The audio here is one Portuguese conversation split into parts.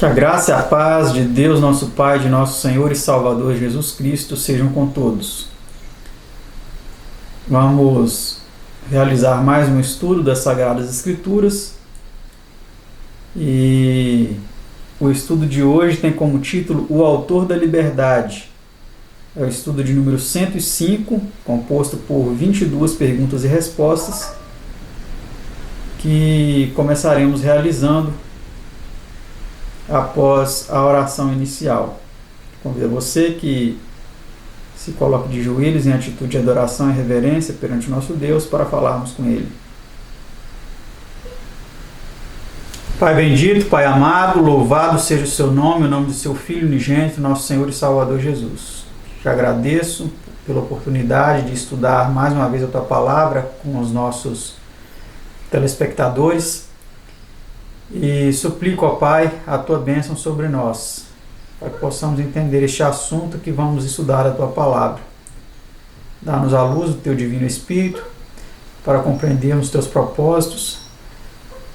Que a graça e a paz de Deus, nosso Pai, de nosso Senhor e Salvador Jesus Cristo sejam com todos. Vamos realizar mais um estudo das Sagradas Escrituras e o estudo de hoje tem como título O Autor da Liberdade. É o estudo de número 105, composto por 22 perguntas e respostas, que começaremos realizando após a oração inicial. Convido você que se coloque de joelhos em atitude de adoração e reverência perante o nosso Deus para falarmos com Ele. Pai bendito, Pai amado, louvado seja o seu nome, o nome do seu Filho unigênito, nosso Senhor e Salvador Jesus. Te agradeço pela oportunidade de estudar mais uma vez a Tua Palavra com os nossos telespectadores e suplico, ó Pai, a Tua bênção sobre nós, para que possamos entender este assunto que vamos estudar a Tua Palavra. Dá-nos a luz do Teu Divino Espírito para compreendermos Teus propósitos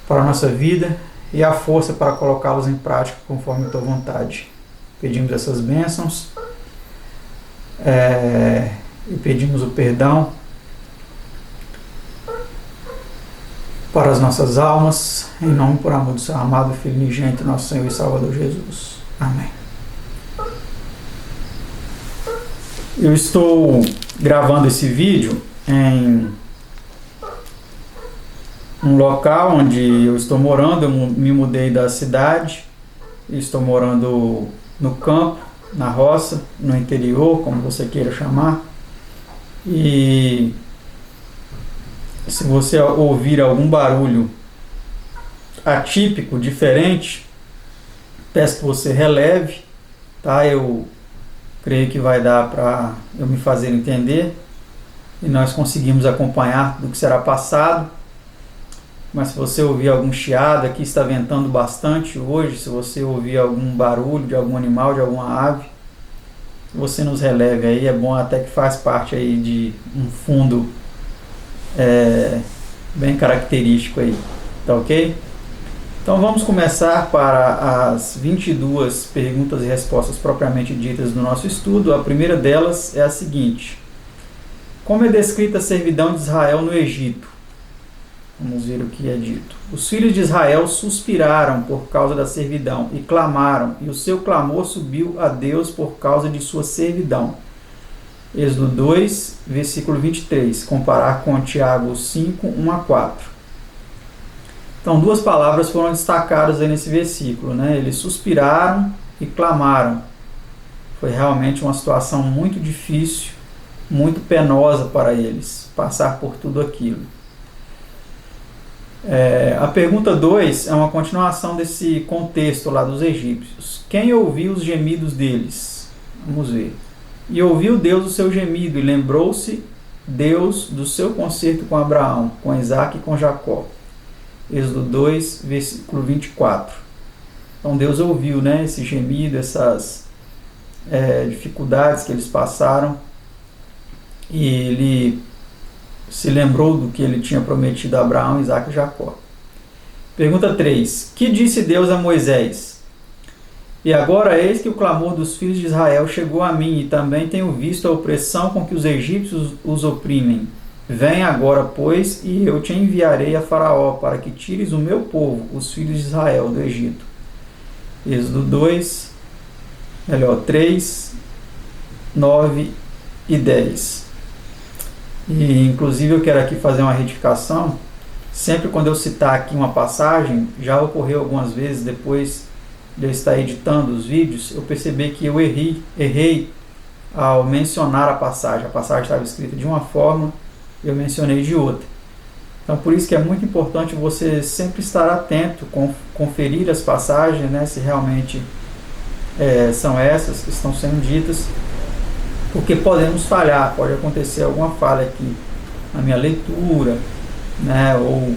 para a nossa vida e a força para colocá-los em prática conforme a Tua vontade. Pedimos essas bênçãos e pedimos o perdão para as nossas almas, em nome por amor do seu amado Filho unigênito, nosso Senhor e Salvador Jesus. Amém. Eu estou gravando esse vídeo em um local onde eu estou morando. Eu me mudei da cidade, estou morando no campo, na roça, no interior, como você queira chamar. E se você ouvir algum barulho atípico, diferente, peço que você releve, tá? Eu creio que vai dar para eu me fazer entender e nós conseguimos acompanhar tudo que será passado. Mas se você ouvir algum chiado, aqui está ventando bastante hoje, se você ouvir algum barulho de algum animal, de alguma ave, você nos releve aí, é bom, até que faz parte aí de um fundo bem característico aí, tá ok? Então vamos começar para as 22 perguntas e respostas propriamente ditas do nosso estudo. A primeira delas é a seguinte: como é descrita a servidão de Israel no Egito? Vamos ver o que é dito. Os filhos de Israel suspiraram por causa da servidão e clamaram, e o seu clamor subiu a Deus por causa de sua servidão. Êxodo 2, versículo 23, comparar com Tiago 5, 1 a 4. Então, duas palavras foram destacadas aí nesse versículo, né? Eles suspiraram e clamaram. Foi realmente uma situação muito difícil, muito penosa para eles, passar por tudo aquilo. A pergunta 2 é uma continuação desse contexto lá dos egípcios. Quem ouviu os gemidos deles? Vamos ver. E ouviu Deus o seu gemido, e lembrou-se Deus do seu concerto com Abraão, com Isaque e com Jacó. Êxodo 2, versículo 24. Então Deus ouviu, né, esse gemido, essas dificuldades que eles passaram, e Ele se lembrou do que Ele tinha prometido a Abraão, Isaque e Jacó. Pergunta 3. Que disse Deus a Moisés? E agora eis que o clamor dos filhos de Israel chegou a mim, e também tenho visto a opressão com que os egípcios os oprimem. Vem agora, pois, e eu te enviarei a Faraó, para que tires o meu povo, os filhos de Israel, do Egito. Êxodo 3, 9 e 10. E, inclusive, eu quero aqui fazer uma retificação. Sempre quando eu citar aqui uma passagem, já ocorreu algumas vezes, depois de eu estar editando os vídeos, eu percebi que eu errei ao mencionar a passagem. A passagem estava escrita de uma forma, eu mencionei de outra. Então, por isso que é muito importante você sempre estar atento, conferir as passagens, né, se realmente são essas que estão sendo ditas, porque podemos falhar, pode acontecer alguma falha aqui na minha leitura, né, ou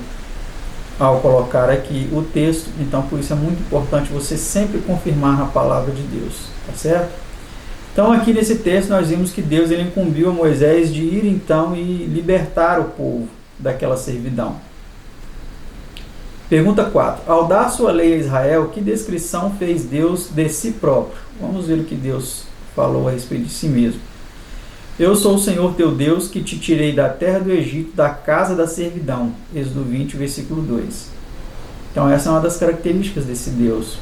ao colocar aqui o texto. Então, por isso é muito importante você sempre confirmar na palavra de Deus, tá certo? Então, aqui nesse texto nós vimos que Deus ele incumbiu a Moisés de ir então e libertar o povo daquela servidão. Pergunta 4. Ao dar sua lei a Israel, que descrição fez Deus de si próprio? Vamos ver o que Deus falou a respeito de si mesmo. Eu sou o Senhor teu Deus, que te tirei da terra do Egito, da casa da servidão. Êxodo 20, versículo 2. Então essa é uma das características desse Deus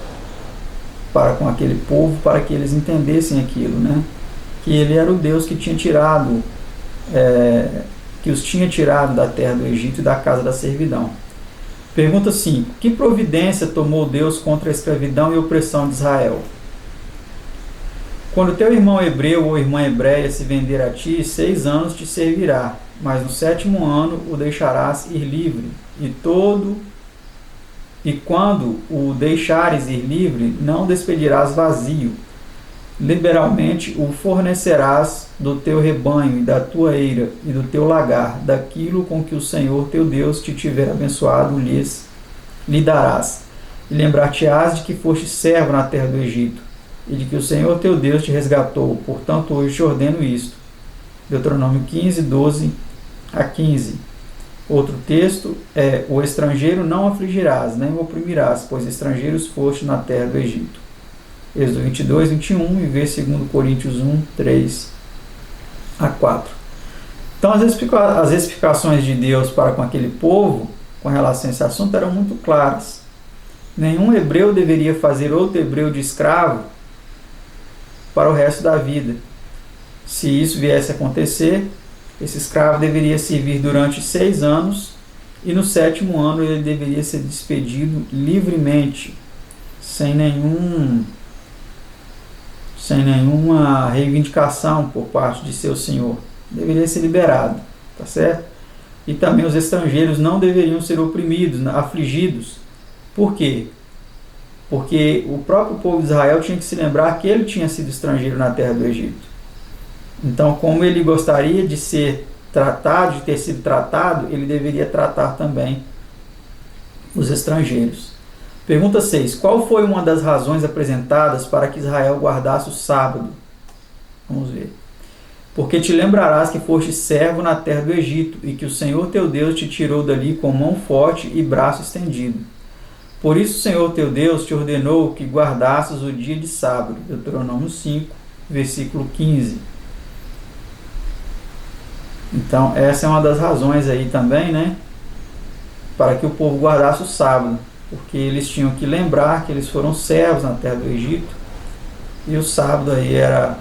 para com aquele povo, para que eles entendessem aquilo, né? Que ele era o Deus que tinha tirado, que os tinha tirado da terra do Egito e da casa da servidão. Pergunta 5. Que providência tomou Deus contra a escravidão e opressão de Israel? Quando teu irmão hebreu ou irmã hebreia se vender a ti, 6 anos te servirá, mas no 7º ano o deixarás ir livre, e quando o deixares ir livre, não o despedirás vazio. Liberalmente o fornecerás do teu rebanho e da tua eira e do teu lagar, daquilo com que o Senhor teu Deus te tiver abençoado, lhe darás. E lembrar-te-ás de que foste servo na terra do Egito, e de que o Senhor teu Deus te resgatou. Portanto, hoje te ordeno isto. Deuteronômio 15, 12 a 15. Outro texto é: o estrangeiro não afligirás, nem o oprimirás, pois estrangeiros foste na terra do Egito. Êxodo 22, 21 e vê 2 Coríntios 1, 3 a 4. Então as explicações de Deus para com aquele povo com relação a esse assunto eram muito claras. Nenhum hebreu deveria fazer outro hebreu de escravo para o resto da vida. Se isso viesse a acontecer, esse escravo deveria servir durante 6 anos e no 7º ano ele deveria ser despedido livremente, sem nenhuma reivindicação por parte de seu senhor. Deveria ser liberado, tá certo? E também os estrangeiros não deveriam ser oprimidos, afligidos. Por quê? Porque o próprio povo de Israel tinha que se lembrar que ele tinha sido estrangeiro na terra do Egito. Então, como ele gostaria de ser tratado, de ter sido tratado, ele deveria tratar também os estrangeiros. Pergunta 6. Qual foi uma das razões apresentadas para que Israel guardasse o sábado? Vamos ver. Porque te lembrarás que foste servo na terra do Egito, e que o Senhor teu Deus te tirou dali com mão forte e braço estendido. Por isso o Senhor teu Deus te ordenou que guardasses o dia de sábado. Deuteronômio 5, versículo 15. Então essa é uma das razões aí também, né? Para que o povo guardasse o sábado. Porque eles tinham que lembrar que eles foram servos na terra do Egito, e o sábado aí era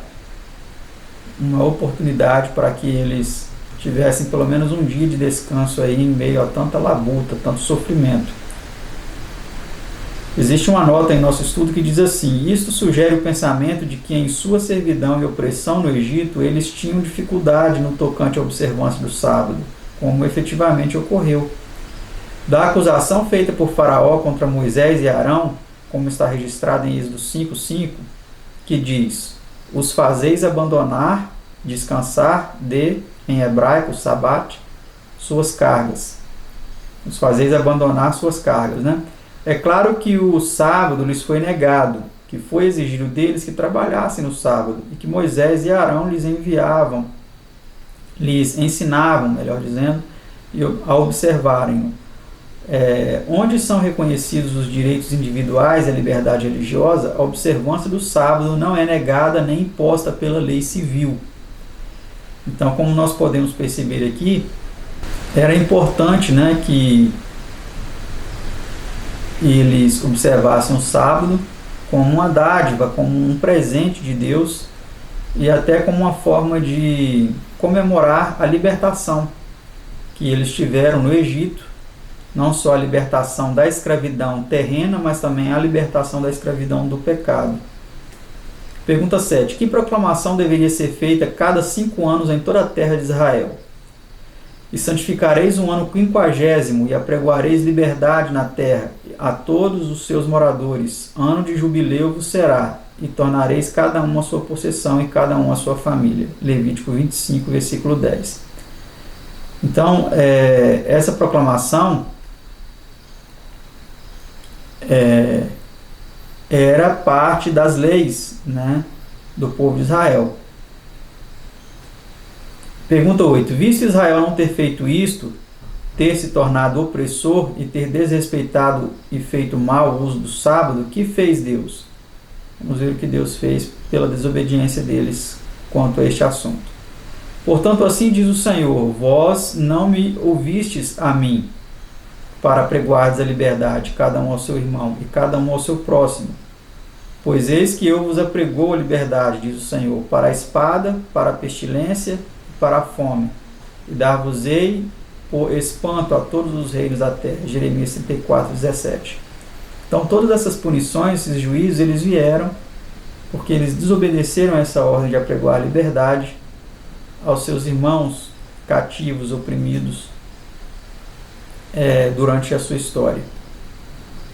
uma oportunidade para que eles tivessem pelo menos um dia de descanso aí em meio a tanta labuta, tanto sofrimento. Existe uma nota em nosso estudo que diz assim: isto sugere o pensamento de que em sua servidão e opressão no Egito eles tinham dificuldade no tocante à observância do sábado, como efetivamente ocorreu. Da acusação feita por Faraó contra Moisés e Arão, como está registrado em Êxodo 5:5, que diz: os fazeis abandonar, descansar em hebraico, sabat, suas cargas. Os fazeis abandonar suas cargas, né? É claro que o sábado lhes foi negado, que foi exigido deles que trabalhassem no sábado, e que Moisés e Arão lhes ensinavam, melhor dizendo, a observarem-no. Onde são reconhecidos os direitos individuais e a liberdade religiosa, a observância do sábado não é negada nem imposta pela lei civil. Então, como nós podemos perceber aqui, era importante, né, que eles observassem o sábado como uma dádiva, como um presente de Deus, e até como uma forma de comemorar a libertação que eles tiveram no Egito. Não só a libertação da escravidão terrena, mas também a libertação da escravidão do pecado. Pergunta 7. Que proclamação deveria ser feita cada 5 anos em toda a terra de Israel? E santificareis um ano 50º, e apregoareis liberdade na terra a todos os seus moradores. Ano de jubileu vos será, e tornareis cada um a sua possessão e cada um a sua família. Levítico 25, versículo 10. Então, essa proclamação era parte das leis, né, do povo de Israel. Pergunta 8. Visto Israel não ter feito isto, ter se tornado opressor e ter desrespeitado e feito mal o uso do sábado, que fez Deus? Vamos ver o que Deus fez pela desobediência deles quanto a este assunto. Portanto, assim diz o Senhor: vós não me ouvistes a mim, para pregoardes a liberdade, cada um ao seu irmão e cada um ao seu próximo. Pois eis que eu vos apregou a liberdade, diz o Senhor, para a espada, para a pestilência e para a fome, e dar-vos-ei por espanto a todos os reinos da terra. Jeremias 34, 17. Então todas essas punições, esses juízos, eles vieram porque eles desobedeceram a essa ordem de apregoar a liberdade aos seus irmãos cativos, oprimidos, durante a sua história.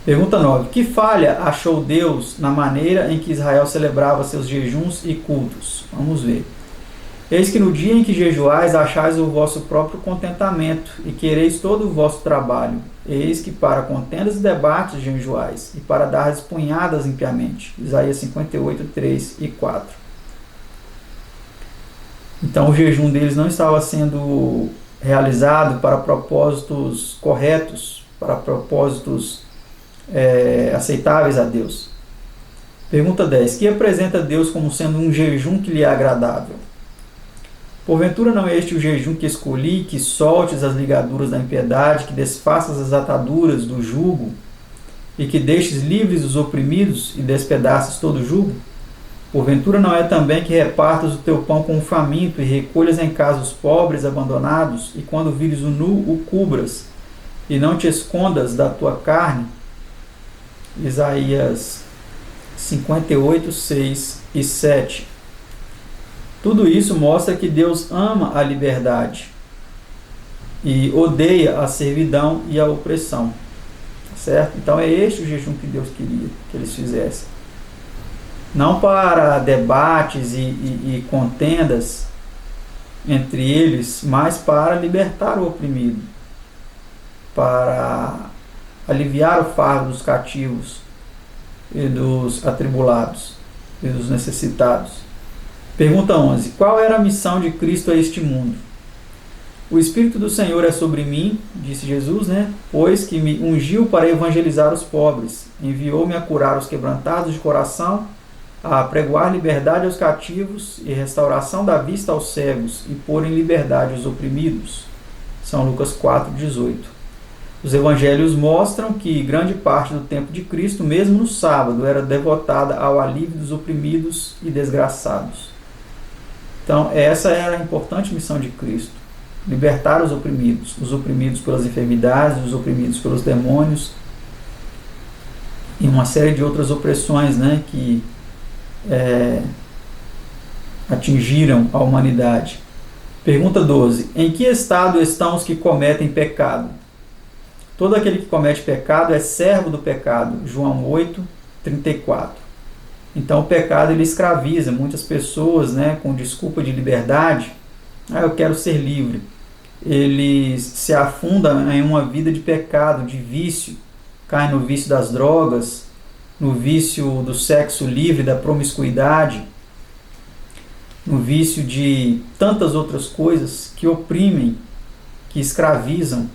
Pergunta 9. Que falha achou Deus na maneira em que Israel celebrava seus jejuns e cultos? Vamos ver. Eis que no dia em que jejuais, achais o vosso próprio contentamento, e quereis todo o vosso trabalho. Eis que para contendas e debates jejuais, e para dar punhadas impiamente. Isaías 58, 3 e 4. Então o jejum deles não estava sendo realizado para propósitos corretos, para propósitos aceitáveis a Deus. Pergunta 10. Que apresenta Deus como sendo um jejum que lhe é agradável? Porventura não é este o jejum que escolhi, que soltes as ligaduras da impiedade, que desfaças as ataduras do jugo, e que deixes livres os oprimidos e despedaces todo o jugo? Porventura não é também que repartas o teu pão com o faminto, e recolhas em casa os pobres abandonados, e quando vires o nu, o cubras, e não te escondas da tua carne? Isaías 58, 6 e 7. Tudo isso mostra que Deus ama a liberdade e odeia a servidão e a opressão, certo? Então é este o jejum que Deus queria que eles fizessem. Não para debates e contendas entre eles, mas para libertar o oprimido, para aliviar o fardo dos cativos e dos atribulados e dos necessitados. Pergunta 11. Qual era a missão de Cristo a este mundo? O Espírito do Senhor é sobre mim, disse Jesus, pois que me ungiu para evangelizar os pobres, enviou-me a curar os quebrantados de coração, a apregoar liberdade aos cativos e restauração da vista aos cegos, e pôr em liberdade os oprimidos. São Lucas 4:18. Os evangelhos mostram que grande parte do tempo de Cristo, mesmo no sábado, era devotada ao alívio dos oprimidos e desgraçados. Então, essa era a importante missão de Cristo: libertar os oprimidos pelas enfermidades, os oprimidos pelos demônios e uma série de outras opressões que atingiram a humanidade. Pergunta 12. Em que estado estão os que cometem pecado? Todo aquele que comete pecado é servo do pecado. João 8, 34. Então o pecado ele escraviza muitas pessoas, com desculpa de liberdade. Eu quero ser livre. Eles se afundam em uma vida de pecado, de vício, caem no vício das drogas, no vício do sexo livre, da promiscuidade, no vício de tantas outras coisas que oprimem, que escravizam.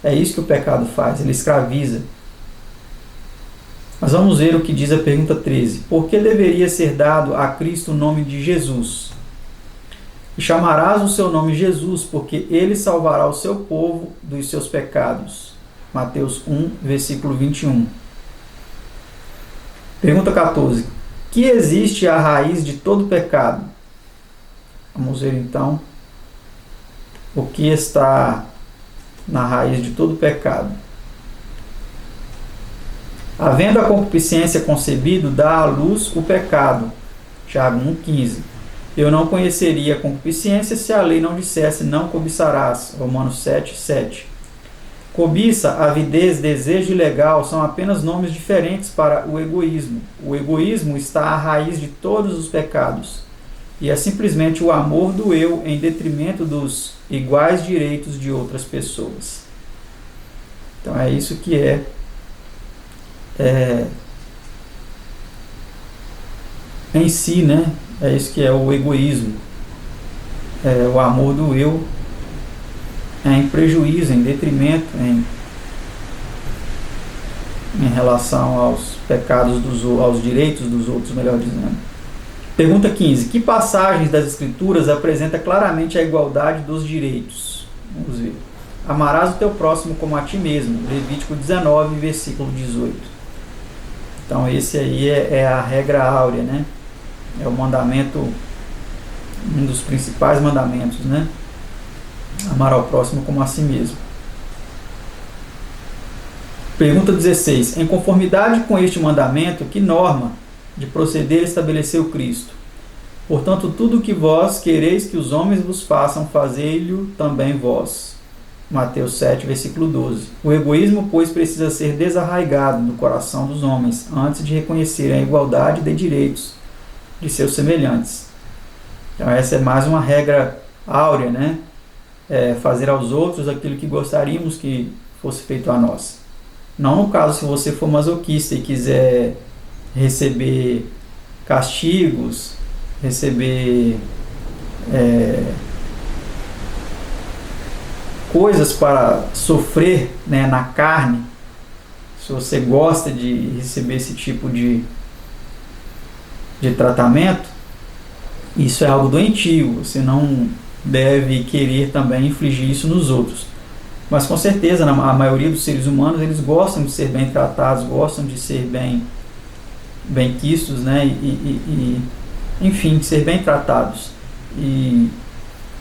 É isso que o pecado faz, ele escraviza. Mas vamos ver o que diz a pergunta 13. Por que deveria ser dado a Cristo o nome de Jesus? E chamarás o seu nome Jesus, porque ele salvará o seu povo dos seus pecados. Mateus 1, versículo 21. Pergunta 14. Que existe a raiz de todo pecado? Vamos ver então o que está na raiz de todo pecado. Havendo a concupiscência concebido, dá à luz o pecado. Tiago 1,15. Eu não conheceria a concupiscência se a lei não dissesse não cobiçarás. Romanos 7,7. Cobiça, avidez, desejo ilegal são apenas nomes diferentes para o egoísmo. O egoísmo está à raiz de todos os pecados. E é simplesmente o amor do eu em detrimento dos iguais direitos de outras pessoas. Então é isso que em si, é isso que é o egoísmo. É o amor do eu em prejuízo, em detrimento, em relação aos pecados, aos direitos dos outros, melhor dizendo. Pergunta 15. Que passagens das Escrituras apresenta claramente a igualdade dos direitos? Vamos ver. Amarás o teu próximo como a ti mesmo. Levítico 19, versículo 18. Então esse aí é a regra áurea, né? É o mandamento, um dos principais mandamentos, né? Amar ao próximo como a si mesmo. Pergunta 16. Em conformidade com este mandamento, que norma de proceder estabeleceu Cristo? Portanto, tudo o que vós quereis que os homens vos façam, fazei-lhe também vós. Mateus 7, versículo 12. O egoísmo, pois, precisa ser desarraigado do coração dos homens, antes de reconhecerem a igualdade de direitos de seus semelhantes. Então, essa é mais uma regra áurea, né? Fazer aos outros aquilo que gostaríamos que fosse feito a nós. Não no caso se você for masoquista e quiser receber castigos, receber coisas para sofrer, né, na carne. Se você gosta de receber esse tipo de tratamento, isso é algo doentio. Você não deve querer também infligir isso nos outros. Mas com certeza, a maioria dos seres humanos, eles gostam de ser bem tratados, gostam de ser bem quistos, né? Enfim, ser bem tratados. E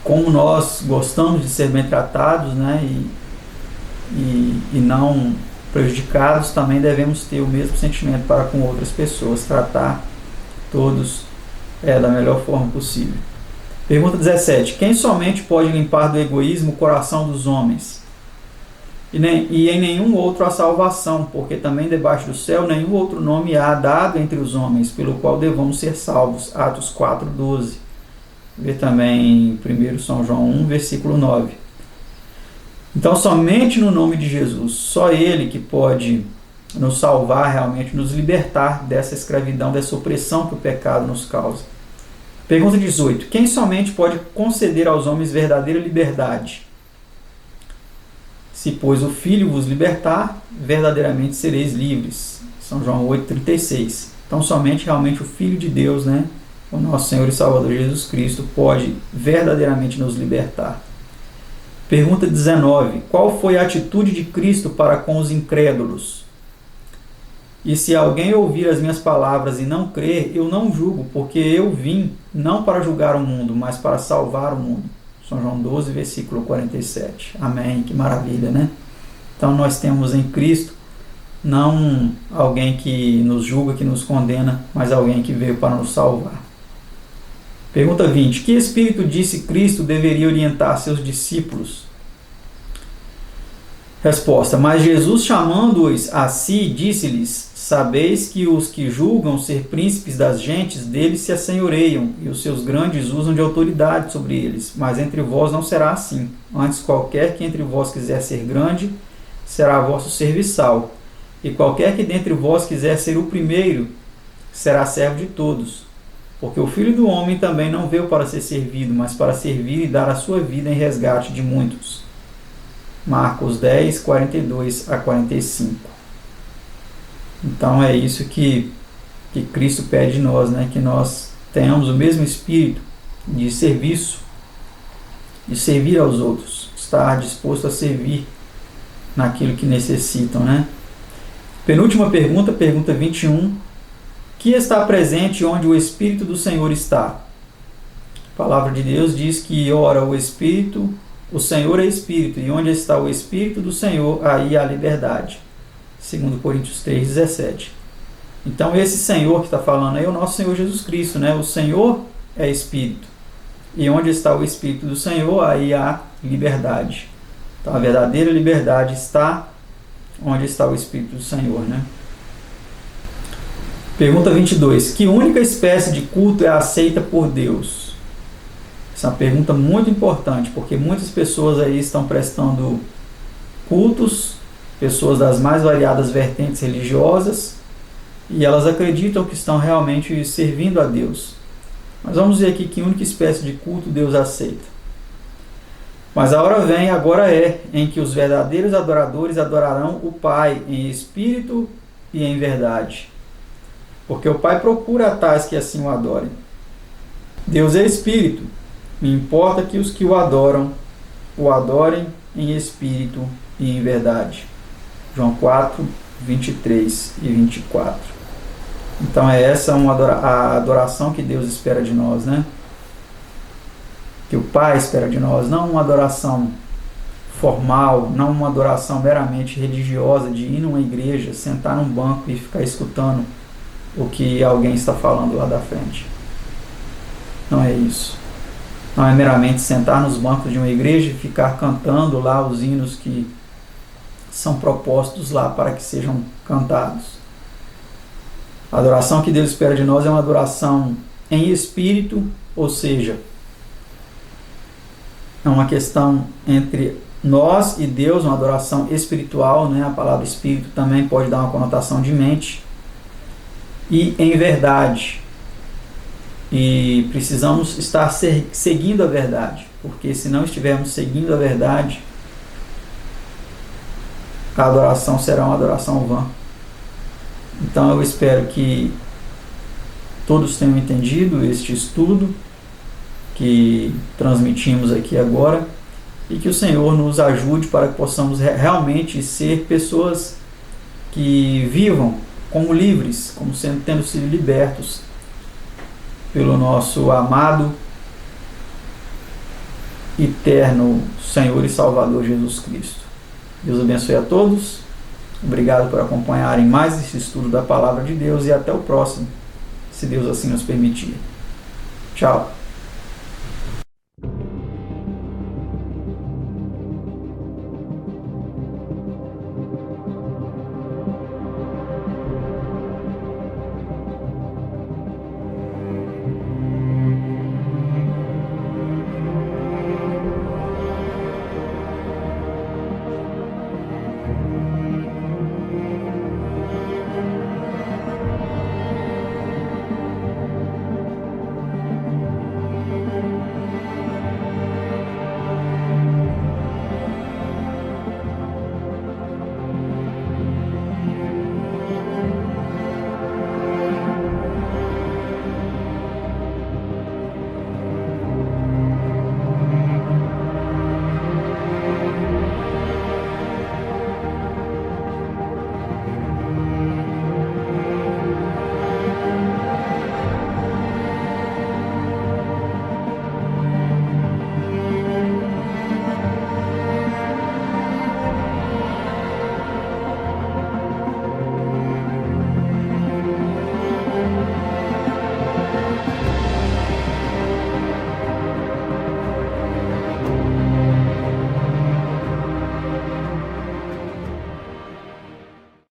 como nós gostamos de ser bem tratados, né? E não prejudicados, também devemos ter o mesmo sentimento para com outras pessoas, tratar todos da melhor forma possível. Pergunta 17. Quem somente pode limpar do egoísmo o coração dos homens? E em nenhum outro há salvação, porque também debaixo do céu nenhum outro nome há dado entre os homens, pelo qual devamos ser salvos. Atos 4:12. Vê também 1 São João 1, versículo 9. Então, somente no nome de Jesus, só Ele que pode nos salvar, realmente nos libertar dessa escravidão, dessa opressão que o pecado nos causa. Pergunta 18. Quem somente pode conceder aos homens verdadeira liberdade? Se, pois, o Filho vos libertar, verdadeiramente sereis livres. São João 8,36. Então, somente realmente o Filho de Deus, né, o nosso Senhor e Salvador Jesus Cristo, pode verdadeiramente nos libertar. Pergunta 19. Qual foi a atitude de Cristo para com os incrédulos? E se alguém ouvir as minhas palavras e não crer, eu não julgo, porque eu vim não para julgar o mundo, mas para salvar o mundo. São João 12, versículo 47. Amém. Que maravilha, né? Então nós temos em Cristo não alguém que nos julga, que nos condena, mas alguém que veio para nos salvar. Pergunta 20. Que Espírito disse Cristo deveria orientar seus discípulos? Resposta. Mas Jesus, chamando-os a si, disse-lhes: sabeis que os que julgam ser príncipes das gentes, deles se assenhoreiam, e os seus grandes usam de autoridade sobre eles. Mas entre vós não será assim. Antes, qualquer que entre vós quiser ser grande, será vosso serviçal. E qualquer que dentre vós quiser ser o primeiro, será servo de todos. Porque o Filho do Homem também não veio para ser servido, mas para servir e dar a sua vida em resgate de muitos. Marcos 10, 42 a 45. Então é isso que Cristo pede de nós, né? Que nós tenhamos o mesmo espírito de serviço, de servir aos outros, estar disposto a servir naquilo que necessitam, né? Penúltima pergunta, pergunta 21. Que está presente onde o Espírito do Senhor está? A palavra de Deus diz que, ora, o Senhor é Espírito, e onde está o Espírito do Senhor, aí há liberdade. 2 Coríntios 3,17. Então esse Senhor que está falando aí é o nosso Senhor Jesus Cristo, né? O Senhor é Espírito. E onde está o Espírito do Senhor, aí há liberdade. Então a verdadeira liberdade está onde está o Espírito do Senhor, né? Pergunta 22. Que única espécie de culto é aceita por Deus? Essa é uma pergunta muito importante, porque muitas pessoas aí estão prestando cultos, pessoas das mais variadas vertentes religiosas, e elas acreditam que estão realmente servindo a Deus. Mas vamos ver aqui que única espécie de culto Deus aceita. Mas a hora vem, agora é, em que os verdadeiros adoradores adorarão o Pai em espírito e em verdade. Porque o Pai procura tais que assim o adorem. Deus é espírito. Me importa que os que o adorem em espírito e em verdade. João 4, 23 e 24. Então é essa a adoração que Deus espera de nós, né? Que o Pai espera de nós, não uma adoração formal, não uma adoração meramente religiosa de ir numa igreja, sentar num banco e ficar escutando o que alguém está falando lá da frente. Não é isso. Não é meramente sentar nos bancos de uma igreja e ficar cantando lá os hinos que são propostos lá para que sejam cantados. A adoração que Deus espera de nós é uma adoração em espírito, ou seja, é uma questão entre nós e Deus, uma adoração espiritual, né? A palavra espírito também pode dar uma conotação de mente, e em verdade. E precisamos estar seguindo a verdade, porque se não estivermos seguindo a verdade, a adoração será uma adoração vã. Então eu espero que todos tenham entendido este estudo que transmitimos aqui agora, e que o Senhor nos ajude para que possamos realmente ser pessoas que vivam como livres, como tendo sido libertos pelo nosso amado, eterno Senhor e Salvador Jesus Cristo. Deus abençoe a todos. Obrigado por acompanharem mais esse estudo da Palavra de Deus, e até o próximo, se Deus assim nos permitir. Tchau.